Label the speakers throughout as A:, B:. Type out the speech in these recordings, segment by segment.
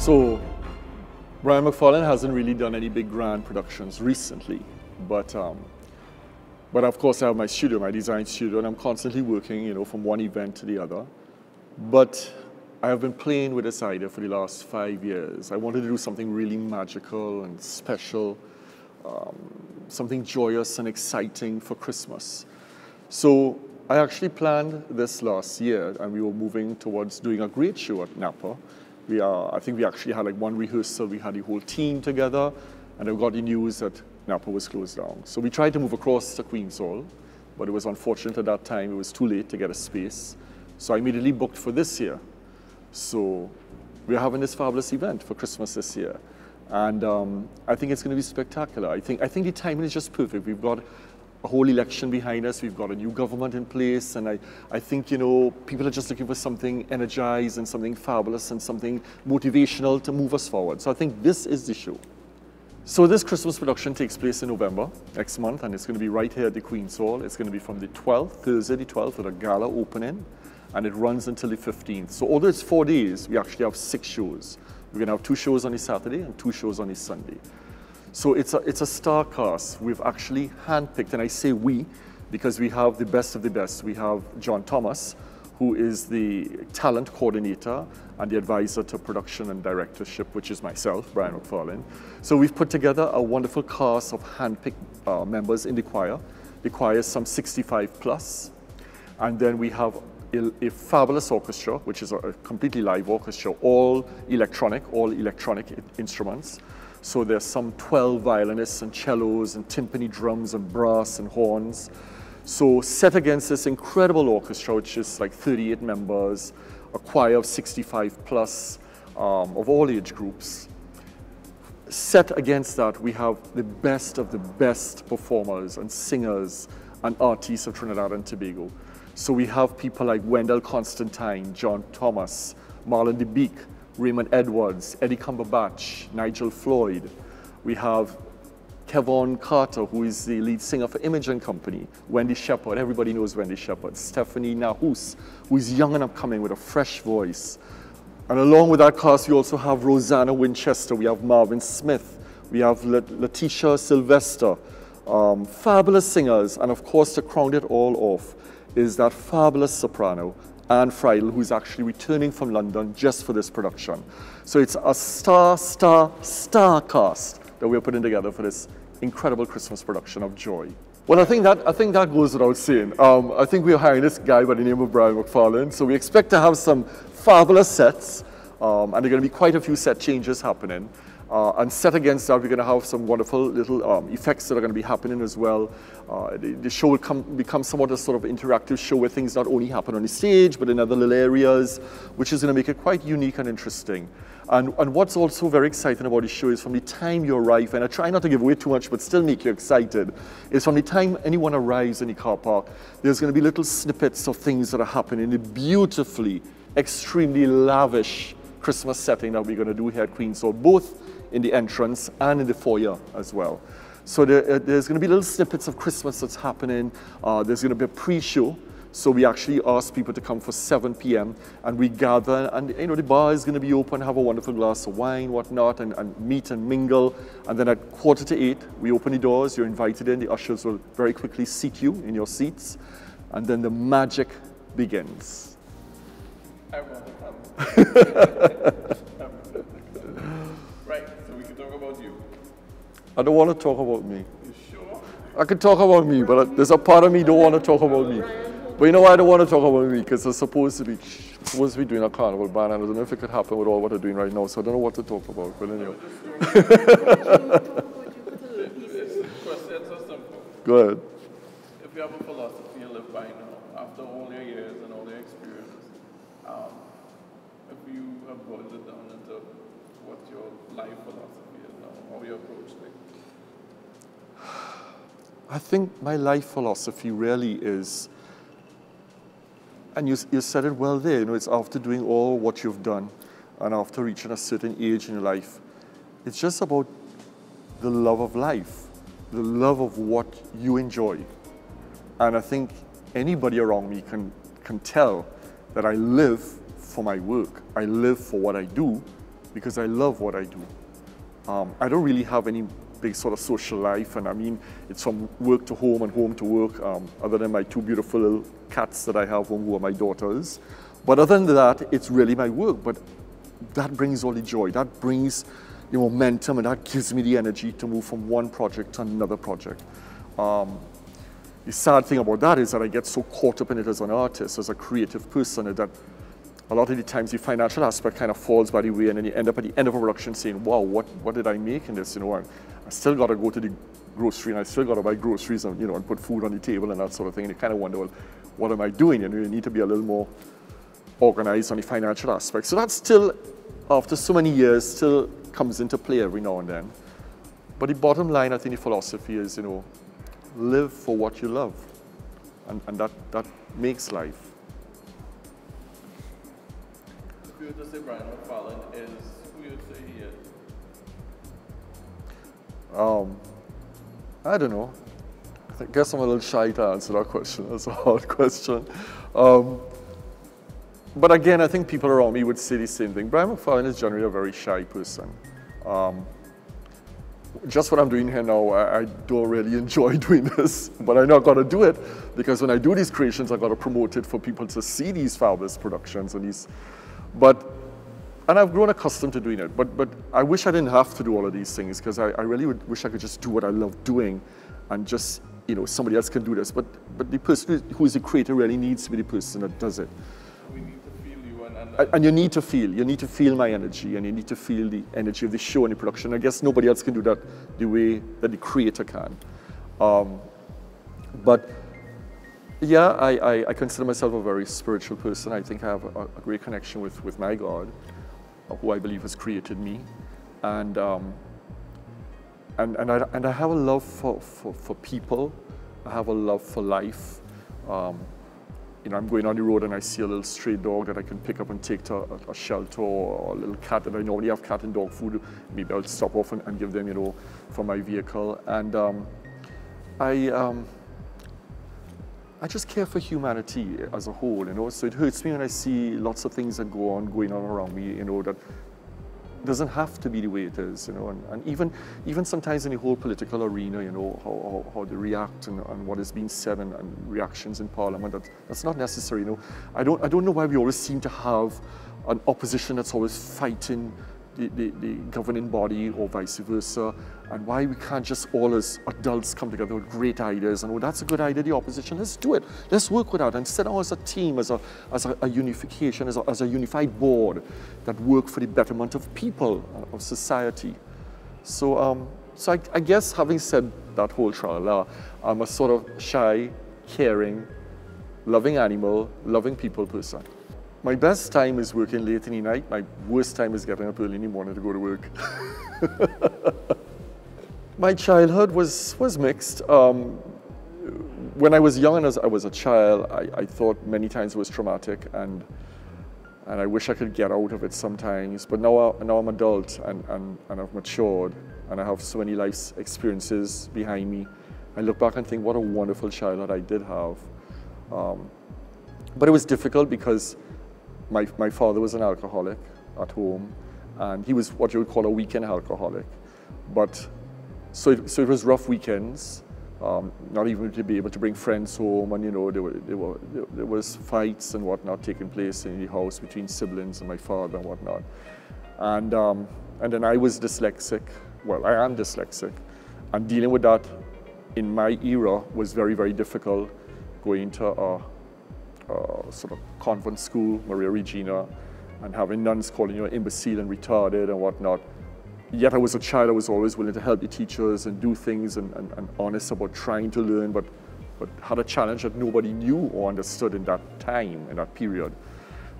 A: So, Brian Mac Farlane hasn't really done any big grand productions recently, but of course I have my studio, my design studio, and I'm constantly working, you know, from one event to the other. But I have been playing with this idea for the last 5 years. I wanted to do something really magical and special, something joyous and exciting for Christmas. So I actually planned this last year, and we were moving towards doing a great show at Napa. I think we actually had like one rehearsal, we had the whole team together, and I got the news that Napa was closed down. So we tried to move across to Queen's Hall, but it was unfortunate at that time, it was too late to get a space. So I immediately booked for this year. So we're having this fabulous event for Christmas this year. And I think it's going to be spectacular. I think the timing is just perfect. We've got a whole election behind us. We've got a new government in place. And I think, you know, people are just looking for something energized and something fabulous and something motivational to move us forward. So I think this is the show. So this Christmas production takes place in November, next month, and it's going to be right here at the Queen's Hall. It's going to be from the 12th, Thursday the 12th, with a gala opening, and it runs until the 15th. So although it's 4 days, we actually have 6 shows. We're going to have 2 shows on the Saturday and 2 shows on the Sunday. So it's a star cast. We've actually handpicked, and I say we, because we have the best of the best. We have John Thomas, who is the talent coordinator and the advisor to production and directorship, which is myself, Brian Mac Farlane. So we've put together a wonderful cast of handpicked members in the choir. The choir is some 65 plus. And then we have a fabulous orchestra, which is a completely live orchestra, all electronic instruments. So there's some 12 violinists and cellos and timpani drums and brass and horns. So set against this incredible orchestra, which is like 38 members, a choir of 65 plus, of all age groups. Set against that, we have the best of the best performers and singers and artists of Trinidad and Tobago. So we have people like Wendell Constantine, John Thomas, Marlon DeBeek, Raymond Edwards, Eddie Cumberbatch, Nigel Floyd. We have Kevon Carter, who is the lead singer for Imogen Company, Wendy Shepherd, everybody knows Wendy Shepherd, Stephanie Nahus, who is young and upcoming with a fresh voice. And along with that cast, we also have Rosanna Winchester, we have Marvin Smith, we have Letitia Sylvester, fabulous singers, and of course to crown it all off is that fabulous soprano, Anne Friedel, who's actually returning from London just for this production. So it's a star cast that we're putting together for this incredible Christmas production of joy. Well, I think that goes without saying. I think we're hiring this guy by the name of Brian Mac Farlane, so we expect to have some fabulous sets, and there are going to be quite a few set changes happening. And set against that, we're going to have some wonderful little effects that are going to be happening as well. The show will become somewhat a sort of interactive show where things not only happen on the stage, but in other little areas, which is going to make it quite unique and interesting. And what's also very exciting about the show is from the time you arrive, and I try not to give away too much, but still make you excited, is from the time anyone arrives in the car park, there's going to be little snippets of things that are happening in a beautifully, extremely lavish Christmas setting that we're going to do here at Queen's Hall, both in the entrance and in the foyer as well. So there's going to be little snippets of Christmas that's happening. There's going to be a pre-show. So we actually ask people to come for 7 p.m. and we gather, and you know, the bar is going to be open, have a wonderful glass of wine, whatnot, and meet and mingle. And then at 7:45, we open the doors, you're invited in, the ushers will very quickly seat you in your seats, and then the magic begins.
B: I want to come. Right, so we can talk about you.
A: I don't want to talk about me.
B: You sure?
A: I could talk about me, but there's a part of me don't want to talk about me. But you know why I don't want to talk about me? Because I'm supposed to be doing a carnival band, and I don't know if it could happen with all what I'm doing right now, so I don't know what to talk about. But anyway.
B: Questions are simple.
A: Go ahead.
B: If you have a philosophy you live by now, after all your years and all your experience, if you have boiled it down into what your life philosophy is now, how you approach things?
A: I think my life philosophy really is, and you said it well there, you know, it's after doing all what you've done and after reaching a certain age in your life, it's just about the love of life, the love of what you enjoy. And I think anybody around me can tell that I live for my work. I live for what I do because I love what I do. I don't really have any big sort of social life, and I mean, it's from work to home and home to work, other than my two beautiful little cats that I have home who are my daughters. But other than that, it's really my work. But that brings all the joy, that brings the momentum, and that gives me the energy to move from one project to another project. The sad thing about that is that I get so caught up in it as an artist, as a creative person, that a lot of the times the financial aspect kind of falls by the way, and then you end up at the end of a production saying, wow, what did I make in this? You know, and I still got to go to the grocery, and I still got to buy groceries, and, you know, and put food on the table and that sort of thing. And you kind of wonder, well, what am I doing? You know, you need to be a little more organized on the financial aspect. So that still, after so many years, still comes into play every now and then. But the bottom line, I think the philosophy is, you know, live for what you love. And that makes life.
B: If you were to say Brian Mac Farlane is who you would say he is?
A: I don't know. I guess I'm a little shy to answer that question. That's a hard question. But again, I think people around me would say the same thing. Brian Mac Farlane is generally a very shy person. Just what I'm doing here now, I don't really enjoy doing this, but I know I've got to do it because when I do these creations, I've got to promote it for people to see these fabulous productions and these. And I've grown accustomed to doing it, but I wish I didn't have to do all of these things because I really wish I could just do what I love doing and just, you know, somebody else can do this. But the person who is the creator really needs to be the person that does it.
B: We need to feel you
A: and you need to feel my energy, and you need to feel the energy of the show and the production. I guess nobody else can do that the way that the creator can. But yeah, I consider myself a very spiritual person. I think I have a great connection with my God, who I believe has created me, and I have a love for people. I have a love for life. You know, I'm going on the road and I see a little stray dog that I can pick up and take to a shelter, or a little cat that I normally have cat and dog food. Maybe I'll stop off and give them, you know, from my vehicle. And I just care for humanity as a whole, you know. So it hurts me when I see lots of things that going on around me, you know, that doesn't have to be the way it is, you know. And even sometimes in the whole political arena, you know, how they react and what is being said and reactions in Parliament, that's not necessary, you know. I don't know why we always seem to have an opposition that's always fighting the governing body or vice versa, and why we can't just all as adults come together with great ideas and, oh, that's a good idea, the opposition, let's do it, let's work with that, and sit down as a team, as a unification, as a unified board that work for the betterment of people, of society. So, I guess having said that whole tralala, I'm a sort of shy, caring, loving animal, loving people person. My best time is working late in the night. My worst time is getting up early in the morning to go to work. My childhood was mixed. When I was young and as I was a child, I thought many times it was traumatic, and I wish I could get out of it sometimes. But now I'm adult and I've matured, and I have so many life experiences behind me. I look back and think, what a wonderful childhood I did have. But it was difficult because my father was an alcoholic at home, and he was what you would call a weekend alcoholic. But so it was rough weekends, not even to be able to bring friends home, and, you know, there was fights and whatnot taking place in the house between siblings and my father and whatnot. And then I was dyslexic. Well, I am dyslexic, and dealing with that in my era was very, very difficult. Going to a sort of convent school, Maria Regina, and having nuns calling you imbecile and retarded and whatnot. Yet I was a child, I was always willing to help the teachers and do things and honest about trying to learn, but had a challenge that nobody knew or understood in that time, in that period.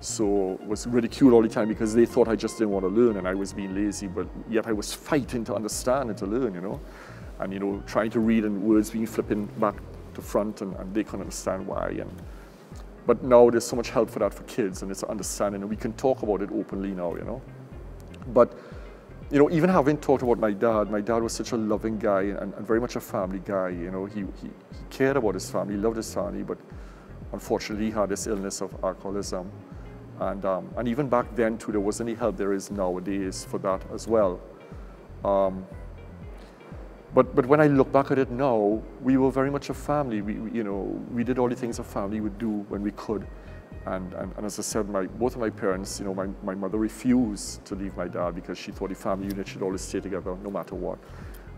A: So was ridiculed all the time because they thought I just didn't want to learn and I was being lazy, but yet I was fighting to understand and to learn, you know. And, you know, trying to read and words being flipping back to front, and they couldn't understand why. But now there's so much help for that for kids, and it's understanding, and we can talk about it openly now, you know. But, you know, even having talked about my dad was such a loving guy and very much a family guy, you know. He cared about his family, he loved his family, but unfortunately he had this illness of alcoholism. And even back then too, there wasn't any help there is nowadays for that as well. But when I look back at it now, we were very much a family. We did all the things a family would do when we could. And as I said, both of my parents, my mother refused to leave my dad because she thought the family unit should always stay together no matter what.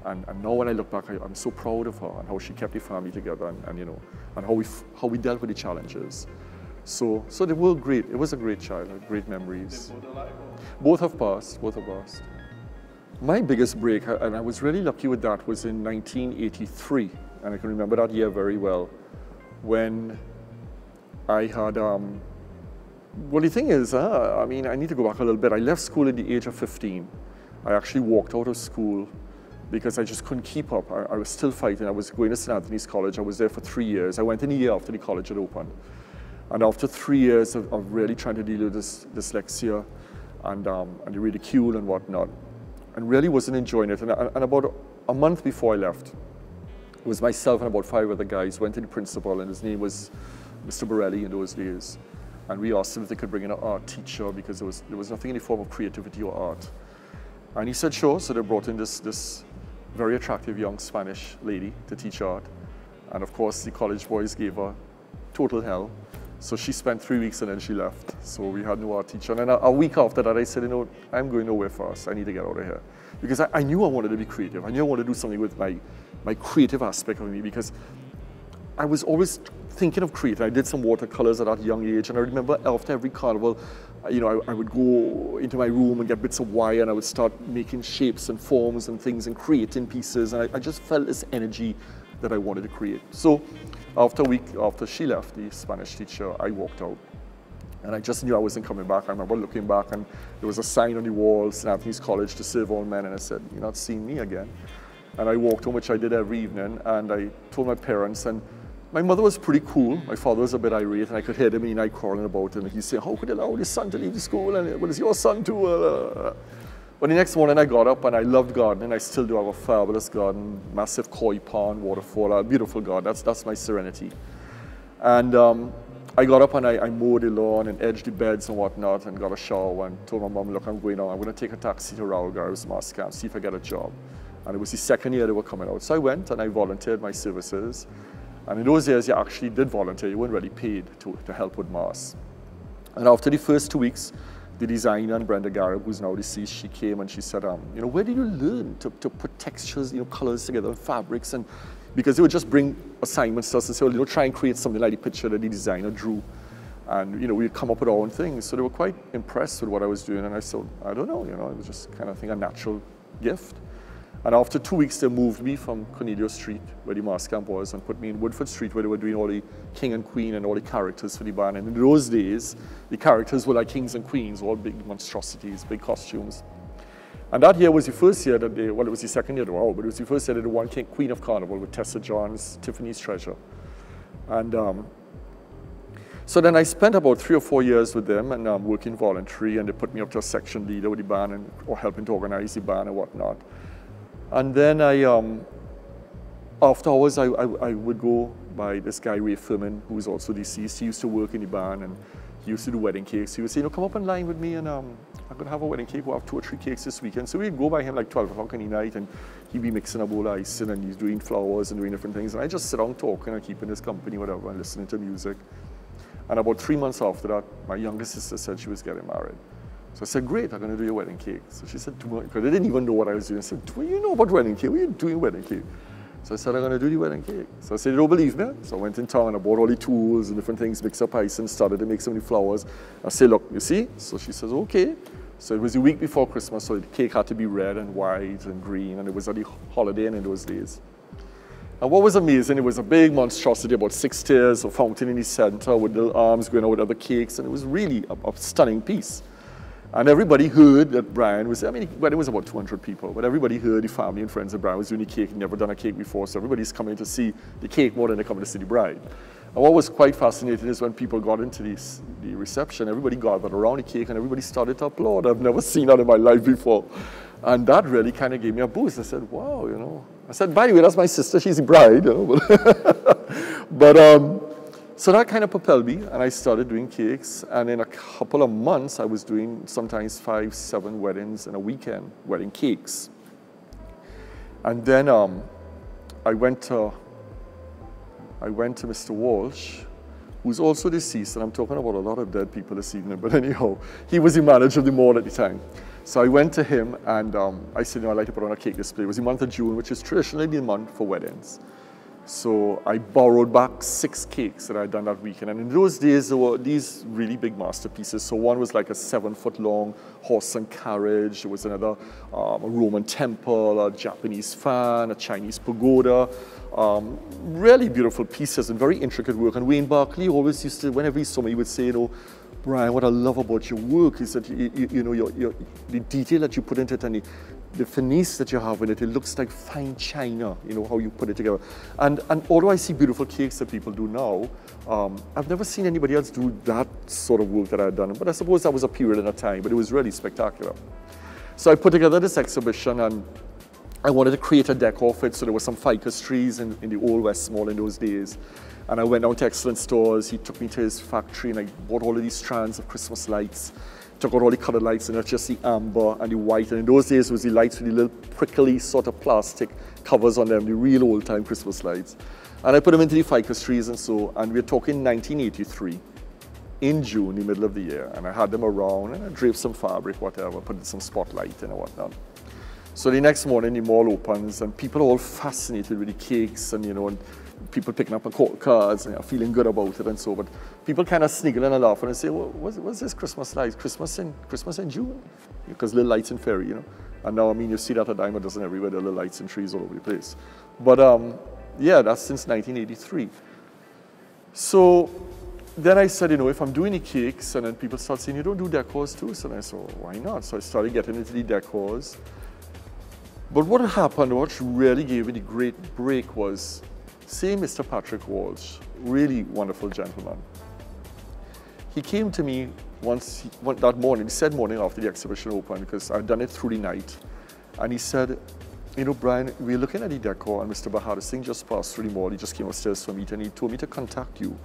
A: And now when I look back, I'm so proud of her and how she kept the family together and how we dealt with the challenges. So they were great. It was a great childhood, great memories.
B: They both alive?
A: Both have passed, both have passed. My biggest break, and I was really lucky with that, was in 1983. And I can remember that year very well, when I had, well, the thing is, I need to go back a little bit. I left school at the age of 15. I actually walked out of school because I just couldn't keep up. I was still fighting. I was going to St. Anthony's College. I was there for 3 years. I went in a year after the college had opened. And after 3 years of really trying to deal with this dyslexia and the ridicule and whatnot, and really wasn't enjoying it. And about a month before I left, it was myself and about 5 other guys went to the principal, and his name was Mr. Borelli in those days. And we asked him if they could bring in an art teacher because there was nothing in the form of creativity or art. And he said, sure. So they brought in this very attractive young Spanish lady to teach art. And of course, the college boys gave her total hell. So she spent 3 weeks and then she left. So we had no art teacher. And then a week after that, I said, I'm going nowhere fast. I need to get out of here. Because I knew I wanted to be creative. I knew I wanted to do something with my creative aspect of me, because I was always thinking of creating. I did some watercolors at that young age. And I remember after every carnival, I would go into my room and get bits of wire, and I would start making shapes and forms and things and creating pieces. And I just felt this energy that I wanted to create. So after a week after she left, the Spanish teacher, I walked out. And I just knew I wasn't coming back. I remember looking back, and there was a sign on the wall, St. Anthony's College to serve all men. And I said, you're not seeing me again. And I walked home, which I did every evening. And I told my parents, and my mother was pretty cool. My father was a bit irate, and I could hear him in the night crawling about. And he'd say, how could you allow this son to leave the school? And well, it's your son too. But the next morning I got up, and I loved gardening. I still do have a fabulous garden, massive koi pond, waterfall, a beautiful garden. That's my serenity. And I got up and I mowed the lawn and edged the beds and whatnot, and got a shower and told my mom, look, I'm going out. I'm going to take a taxi to Raul Garv's Mass Camp, see if I get a job. And it was the second year they were coming out. So I went and I volunteered my services. And in those years, you actually did volunteer. You weren't really paid to help with Mass. And after the first 2 weeks, the designer, and Brenda Garib, who's now deceased, she came and she said, where did you learn to put textures, colors together, and fabrics? And because they would just bring assignments to us and say, well, try and create something like the picture that the designer drew. And, we'd come up with our own things. So they were quite impressed with what I was doing. And I said, I don't know, it was just kind of thing, a natural gift. And after 2 weeks, they moved me from Cornelius Street, where the Mass Camp was, and put me in Woodford Street, where they were doing all the king and queen and all the characters for the band. And in those days, the characters were like kings and queens, all big monstrosities, big costumes. And that year was the first year that it was the second year, but it was the first year that they won Queen of Carnival with Tessa Johns, Tiffany's Treasure. And so then I spent about 3 or 4 years with them, and working voluntary, and they put me up to a section leader with the band, or helping to organize the band and whatnot. And then after hours, I would go by this guy, Ray Furman, who was also deceased. He used to work in the band, and he used to do wedding cakes. He would say, come up and line with me, and I'm going to have a wedding cake. We'll have 2 or 3 cakes this weekend. So we'd go by him like 12 o'clock in the night, and he'd be mixing a bowl of icing, and he's doing flowers and doing different things. And I just sit down talking and keeping his company, whatever, and listening to music. And about 3 months after that, my younger sister said she was getting married. So I said, great, I'm going to do your wedding cake. So she said, because I didn't even know what I was doing. I said, what do you know about wedding cake? What are you doing wedding cake? So I said, I'm going to do the wedding cake. So I said, you don't believe me? So I went in town and I bought all the tools and different things, mixed up ice, and started to make some of the flowers. I said, look, you see? So she says, okay. So it was the week before Christmas, so the cake had to be red and white and green, and it was at the Holiday Inn in those days. And what was amazing, it was a big monstrosity, about 6 tiers, a fountain in the center with little arms going out with other cakes, and it was really a stunning piece. And everybody heard that Brian was, it was about 200 people, but everybody heard the family and friends that Brian was doing the cake. He'd never done a cake before, so everybody's coming to see the cake more than they're coming to see the bride. And what was quite fascinating is when people got into the reception, everybody gathered around the cake and everybody started to applaud. I've never seen that in my life before. And that really kind of gave me a boost. I said, wow, I said, by the way, that's my sister, she's the bride, So that kind of propelled me, and I started doing cakes. And in a couple of months, I was doing sometimes 5, 7 weddings in a weekend, wedding cakes. And then I went to Mr. Walsh, who's also deceased, and I'm talking about a lot of dead people this evening, but anyhow, he was the manager of the mall at the time. So I went to him, and I said, I'd like to put on a cake display. It was the month of June, which is traditionally the month for weddings. So I borrowed back 6 cakes that I'd done that weekend. And in those days, there were these really big masterpieces. So one was like a 7-foot-long horse and carriage. There was another, a Roman temple, a Japanese fan, a Chinese pagoda. Really beautiful pieces and very intricate work. And Wayne Barkley always used to, whenever he saw me, he would say, Brian, what I love about your work is that the detail that you put into it and the finesse that you have in it, it looks like fine china, how you put it together. And although I see beautiful cakes that people do now, I've never seen anybody else do that sort of work that I've done. But I suppose that was a period in a time, but it was really spectacular. So I put together this exhibition, and I wanted to create a decor for it. So there were some ficus trees in the old West Mall in those days. And I went down to Excellent Stores. He took me to his factory, and I bought all of these strands of Christmas lights. Took out all the colored lights, and it's just the amber and the white. And in those days, it was the lights with the little prickly sort of plastic covers on them, the real old-time Christmas lights. And I put them into the ficus trees and we're talking 1983, in June, the middle of the year. And I had them around, and I draped some fabric, whatever, put some spotlight and whatnot. So the next morning, the mall opens, and people are all fascinated with the cakes, and and people picking up cards and feeling good about it and so. But people kind of sniggle and laugh and say, well, what's this Christmas lights? Christmas in June? Because little lights in Ferry, And now, you see that a dime a dozen everywhere. There are little lights and trees all over the place. But yeah, that's since 1983. So then I said, if I'm doing the cakes, and then people start saying, you don't do decors too? So I said, well, why not? So I started getting into the decors. But what happened, what really gave me the great break was, say Mr. Patrick Walsh, really wonderful gentleman. He came to me that morning, the said morning after the exhibition opened, because I'd done it through the night. And he said, Brian, we're looking at the decor, and Mr. Bahadur Singh just passed through the mall. He just came upstairs to a meeting, and he told me to contact you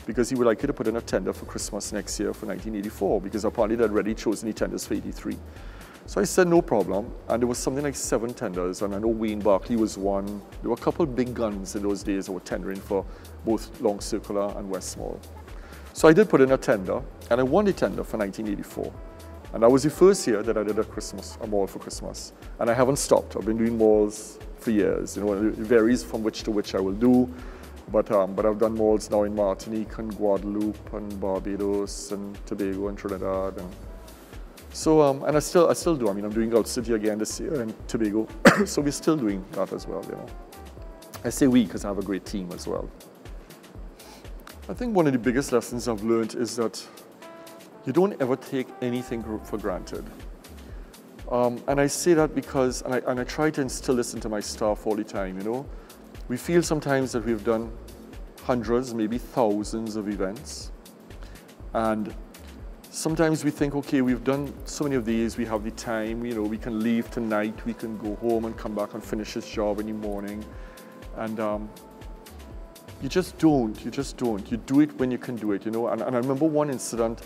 A: because he would like you to put in a tender for Christmas next year for 1984, because apparently they'd already chosen the tenders for 83. So I said, no problem. And there was something like 7 tenders, and I know Wayne Barkley was one. There were a couple of big guns in those days that were tendering for both Long Circular and West Mall. So I did put in a tender, and I won the tender for 1984. And that was the first year that I did a mall for Christmas. And I haven't stopped. I've been doing malls for years. It varies from which to which I will do. But I've done malls now in Martinique and Guadeloupe and Barbados and Tobago and Trinidad. So, and I still do. I'm doing Gulf City again this year and Tobago. So we're still doing that as well, I say we because I have a great team as well. I think one of the biggest lessons I've learned is that you don't ever take anything for granted. And I say that because, and I try to instill this into my staff all the time, We feel sometimes that we've done hundreds, maybe thousands of events. And sometimes we think, okay, we've done so many of these, we have the time, we can leave tonight, we can go home and come back and finish this job in the morning. And you just don't. You do it when you can do it, And I remember one incident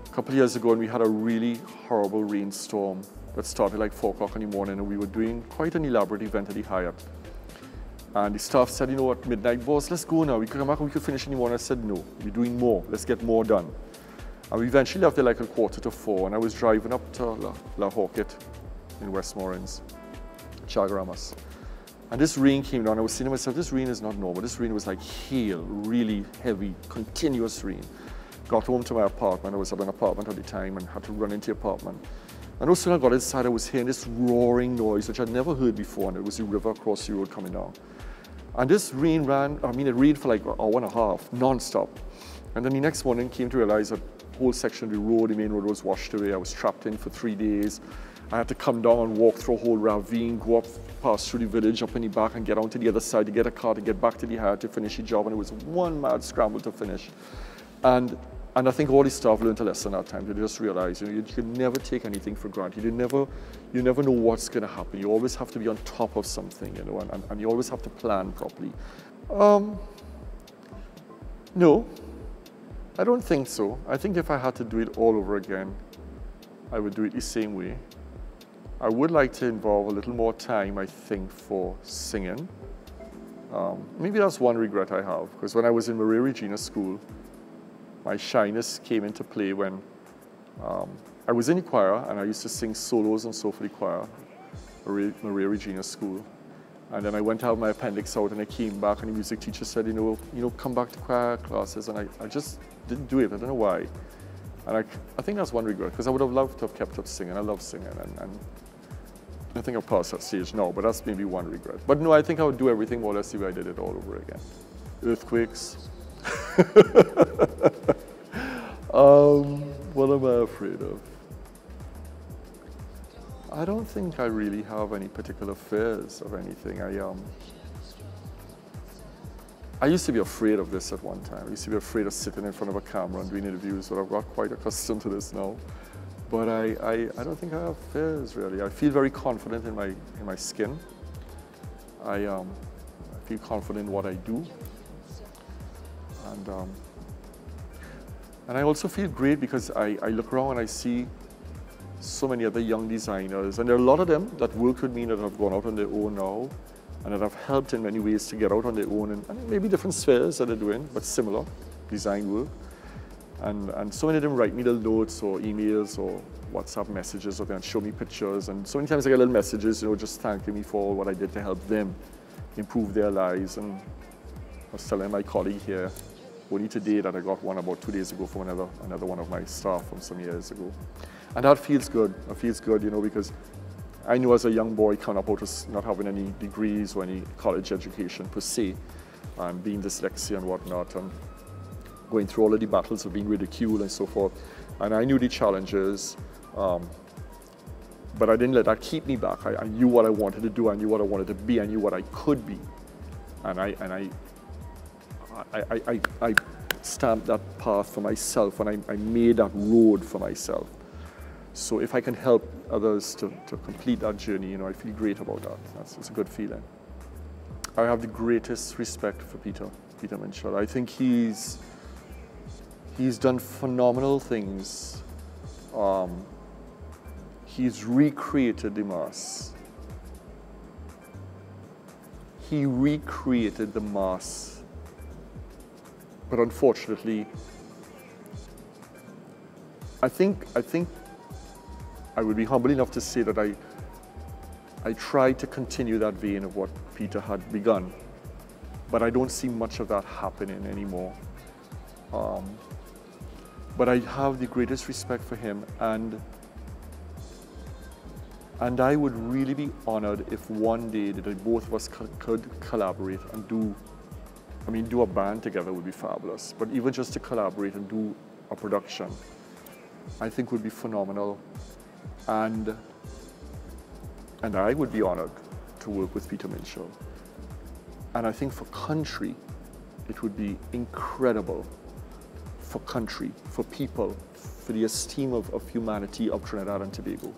A: a couple of years ago, and we had a really horrible rainstorm that started like 4 o'clock in the morning, and we were doing quite an elaborate event at the Hyatt. And the staff said, at midnight, boss, let's go now. We could come back and we could finish in the morning. I said, no, we're doing more. Let's get more done. And we eventually left there like 3:45, and I was driving up to La Hawkett in Westmoreland, Chaguaramas. And this rain came down. I was saying to myself, this rain is not normal. This rain was like hail, really heavy, continuous rain. Got home to my apartment. I was at an apartment at the time and had to run into the apartment. And as soon as I got inside, I was hearing this roaring noise, which I'd never heard before, and it was the river across the road coming down. And this rain it rained for like an hour and a half, non-stop. And then the next morning came to realize that the whole section of the road, the main road, was washed away. I was trapped in for 3 days. I had to come down and walk through a whole ravine, go up, pass through the village, up in the back, and get onto the other side to get a car to get back to the Hyatt to finish the job. And it was one mad scramble to finish. And I think all the staff learned a lesson that time. They just realized, you can never take anything for granted. You never know what's going to happen. You always have to be on top of something, and you always have to plan properly. No, I don't think so. I think if I had to do it all over again, I would do it the same way. I would like to involve a little more time, I think, for singing. Maybe that's one regret I have, because when I was in Maria Regina School, my shyness came into play when I was in the choir, and I used to sing solos and so for the choir, Maria Regina School. And then I went to have my appendix out, and I came back, and the music teacher said, you know, come back to choir classes, and I just didn't do it. I don't know why. And I think that's one regret, because I would have loved to have kept up singing. I love singing, and I think I've passed that stage now, but that's maybe one regret. But no, I think I would do everything more or less the way I did it all over again. Earthquakes. What am I afraid of? I don't think I really have any particular fears of anything. I used to be afraid of this at one time. I used to be afraid of sitting in front of a camera and doing interviews, but I've got quite accustomed to this now. But I don't think I have fears, really. I feel very confident in my skin. I feel confident in what I do. And I also feel great because I look around and I see so many other young designers, and there are a lot of them that work with me that have gone out on their own now, and that have helped in many ways to get out on their own, and maybe different spheres that they're doing, but similar design work. And so many of them write me little notes or emails or WhatsApp messages, or they show me pictures, and so many times I get little messages, you know, just thanking me for what I did to help them improve their lives. And I was telling my colleague here only today that I got one about 2 days ago from another one of my staff from some years ago. And that feels good. It feels good, you know, because I knew as a young boy coming up out of not having any degrees or any college education per se, and being dyslexic and whatnot, and going through all of the battles of being ridiculed and so forth. And I knew the challenges, but I didn't let that keep me back. I knew what I wanted to do, I knew what I wanted to be, I knew what I could be. And I stamped that path for myself, and I made that road for myself. So if I can help others to complete that journey, you know, I feel great about that. It's a good feeling. I have the greatest respect for Peter Minshall. I think he's done phenomenal things. He's recreated the mass. He recreated the mass. But unfortunately, I think I would be humble enough to say that I tried to continue that vein of what Peter had begun, but I don't see much of that happening anymore. But I have the greatest respect for him, and I would really be honored if one day that both of us could collaborate and do a band together would be fabulous, but even just to collaborate and do a production, I think would be phenomenal. And I would be honored to work with Peter Minshall. And I think for country, it would be incredible. For country, for people, for the esteem of humanity of Trinidad and Tobago,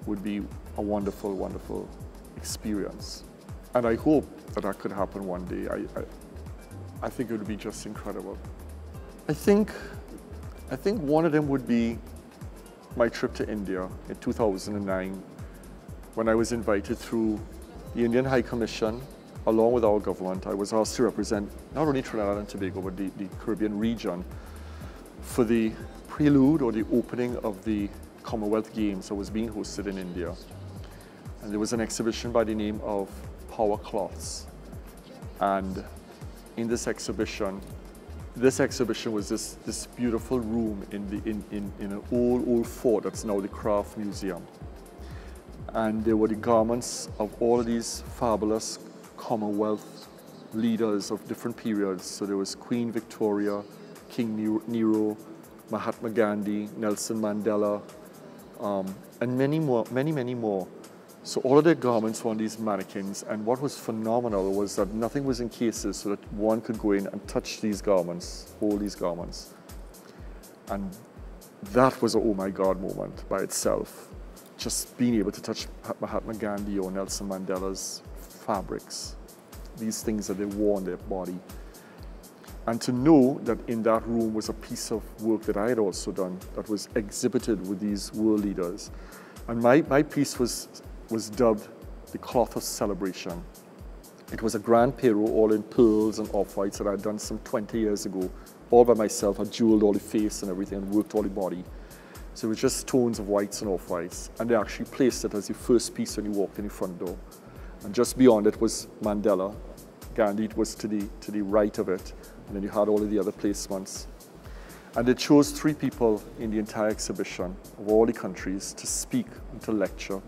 A: would be a wonderful, wonderful experience. And I hope that could happen one day. I think it would be just incredible. I think one of them would be my trip to India in 2009, when I was invited through the Indian High Commission, along with our government. I was asked to represent not only Trinidad and Tobago, but the Caribbean region for the prelude or the opening of the Commonwealth Games that was being hosted in India. And there was an exhibition by the name of Power Cloths. And in this exhibition was this beautiful room in an old fort that's now the Craft Museum. And there were the garments of all of these fabulous Commonwealth leaders of different periods. So there was Queen Victoria, King Nero, Mahatma Gandhi, Nelson Mandela, and many more. So all of their garments were on these mannequins, and what was phenomenal was that nothing was in cases, so that one could go in and touch these garments, hold these garments. And that was a oh my God moment by itself. Just being able to touch Mahatma Gandhi or Nelson Mandela's fabrics, these things that they wore on their body. And to know that in that room was a piece of work that I had also done that was exhibited with these world leaders. And my piece was dubbed the Cloth of Celebration. It was a grand Pero all in pearls and off-whites that I had done some 20 years ago, all by myself. I jeweled all the face and everything and worked all the body. So it was just tones of whites and off-whites. And they actually placed it as the first piece when you walked in the front door. And just beyond it was Mandela. Gandhi was to the right of it. And then you had all of the other placements. And they chose 3 people in the entire exhibition of all the countries to speak and to lecture.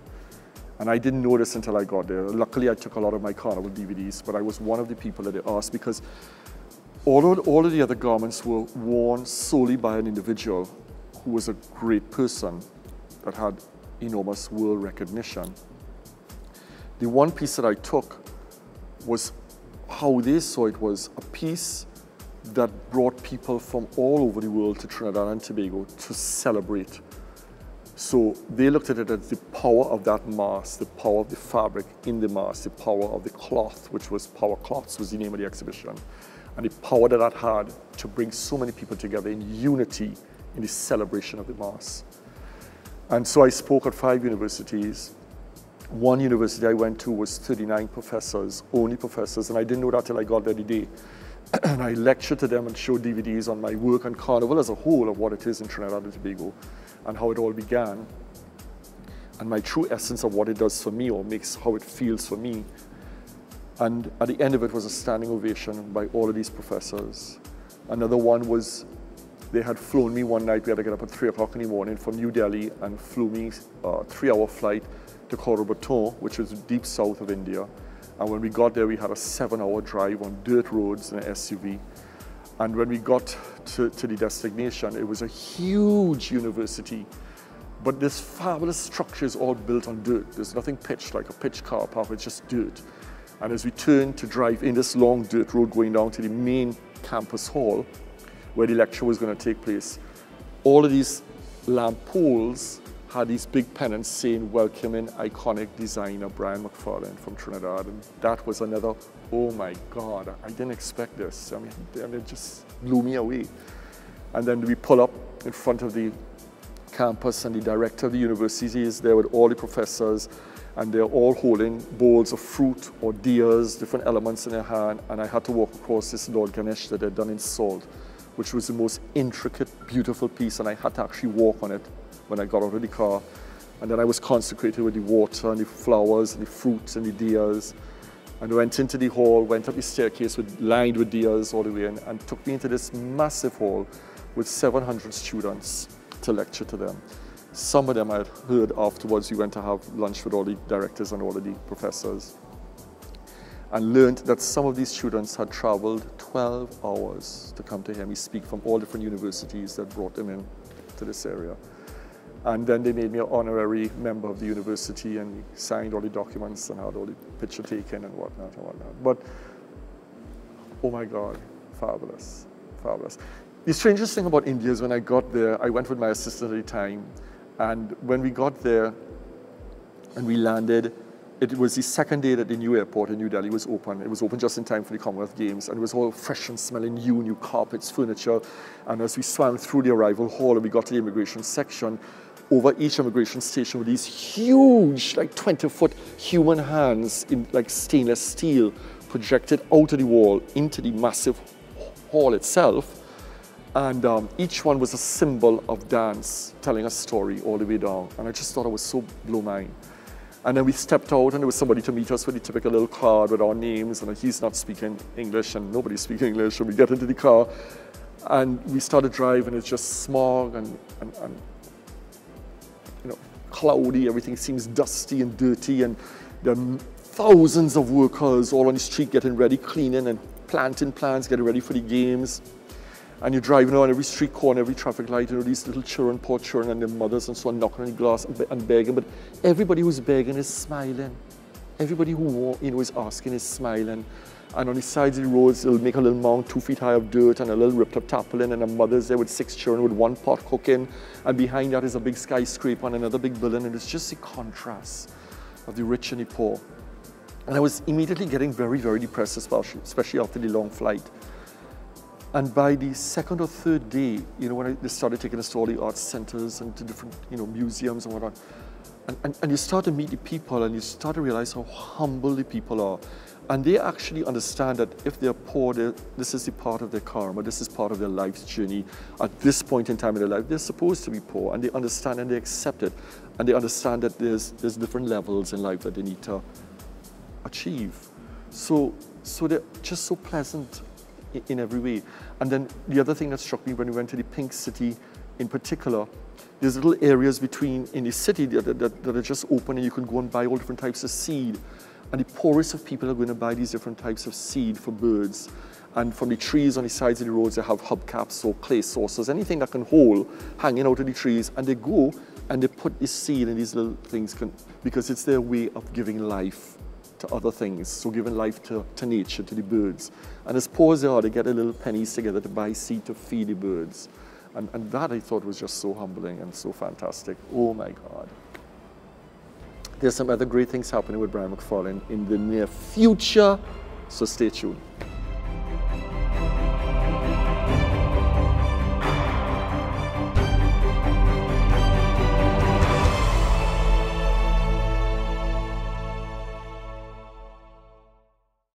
A: And I didn't know this until I got there. Luckily, I took a lot of my carnival DVDs, but I was one of the people that they asked because all of the other garments were worn solely by an individual who was a great person that had enormous world recognition. The one piece that I took was how they saw it was a piece that brought people from all over the world to Trinidad and Tobago to celebrate. So they looked at it as the power of that mask, the power of the fabric in the mask, the power of the cloth, which was Power Cloths was the name of the exhibition, and the power that had to bring so many people together in unity in the celebration of the mask. And so I spoke at 5 universities. One university I went to was 39 professors, only professors, and I didn't know that till I got there the day. And I lectured to them and showed DVDs on my work on carnival as a whole of what it is in Trinidad and Tobago and how it all began and my true essence of what it does for me or makes how it feels for me. And at the end of it was a standing ovation by all of these professors. Another one was, they had flown me one night, we had to get up at 3 o'clock in the morning from New Delhi and flew me a 3-hour flight to Coimbatore, which was deep south of India. And when we got there, we had a 7-hour drive on dirt roads in an SUV. And when we got to the destination, it was a huge university. But this fabulous structure is all built on dirt. There's nothing pitched like a pitched car park, it's just dirt. And as we turned to drive in this long dirt road going down to the main campus hall, where the lecture was going to take place, all of these lamp poles had these big pennants saying, welcoming iconic designer Brian Mac Farlane from Trinidad. And that was another, oh my God, I didn't expect this. I mean, it just blew me away. And then we pull up in front of the campus and the director of the university is there with all the professors and they're all holding bowls of fruit or deers, different elements in their hand. And I had to walk across this Lord Ganesh that they'd done in salt, which was the most intricate, beautiful piece. And I had to actually walk on it when I got out of the car. And then I was consecrated with the water and the flowers and the fruits and the deers. And went into the hall, went up the staircase lined with deers all the way in, and took me into this massive hall with 700 students to lecture to them. Some of them I had heard afterwards. We went to have lunch with all the directors and all of the professors. And learned that some of these students had traveled 12 hours to come to hear me speak from all different universities that brought them in to this area. And then they made me an honorary member of the university and signed all the documents and had all the picture taken and whatnot and whatnot. But, oh my God, fabulous, fabulous. The strangest thing about India is when I got there, I went with my assistant at the time, and when we got there and we landed, it was the second day that the new airport in New Delhi was open. It was open just in time for the Commonwealth Games, and it was all fresh and smelling new carpets, furniture. And as we swam through the arrival hall and we got to the immigration section, over each immigration station were these huge, like 20-foot human hands in like stainless steel projected out of the wall into the massive hall itself. And each one was a symbol of dance, telling a story all the way down. And I just thought I was so blown mind. And then we stepped out and there was somebody to meet us with the typical little card with our names, and he's not speaking English and nobody's speaking English. And we get into the car and we started driving. It's just smog and you know, cloudy. Everything seems dusty and dirty, and there are thousands of workers all on the street getting ready, cleaning and planting plants, getting ready for the games. And you're driving around every street corner, every traffic light, you know, these little children, poor children, and their mothers and so on, knocking on the glass and begging. But everybody who's begging is smiling. Everybody who is asking is smiling. And on the sides of the roads, they'll make a little mound 2 feet high of dirt and a little ripped up tarpaulin, and a mother's there with 6 children with 1 pot cooking. And behind that is a big skyscraper and another big building, and it's just the contrast of the rich and the poor. And I was immediately getting very, very depressed, especially after the long flight. And by the second or third day, you know, when they started taking us to all the art centers and to different, you know, museums and whatnot, and you start to meet the people and you start to realize how humble the people are. And they actually understand that if they're poor, this is a part of their karma, this is part of their life's journey. At this point in time in their life, they're supposed to be poor, and they understand and they accept it. And they understand that there's different levels in life that they need to achieve. So they're just so pleasant in every way. And then the other thing that struck me when we went to the Pink City in particular, there's little areas in the city that are just open, and you can go and buy all different types of seed. And the poorest of people are going to buy these different types of seed for birds. And from the trees on the sides of the roads, they have hubcaps or clay saucers, anything that can hold, hanging out of the trees. And they go and they put this seed in these little things because it's their way of giving life to other things. So giving life to nature, to the birds. And as poor as they are, they get a little pennies together to buy seed to feed the birds. And that I thought was just so humbling and so fantastic. Oh my God. There's some other great things happening with Brian Mac Farlane in the near future, so stay tuned.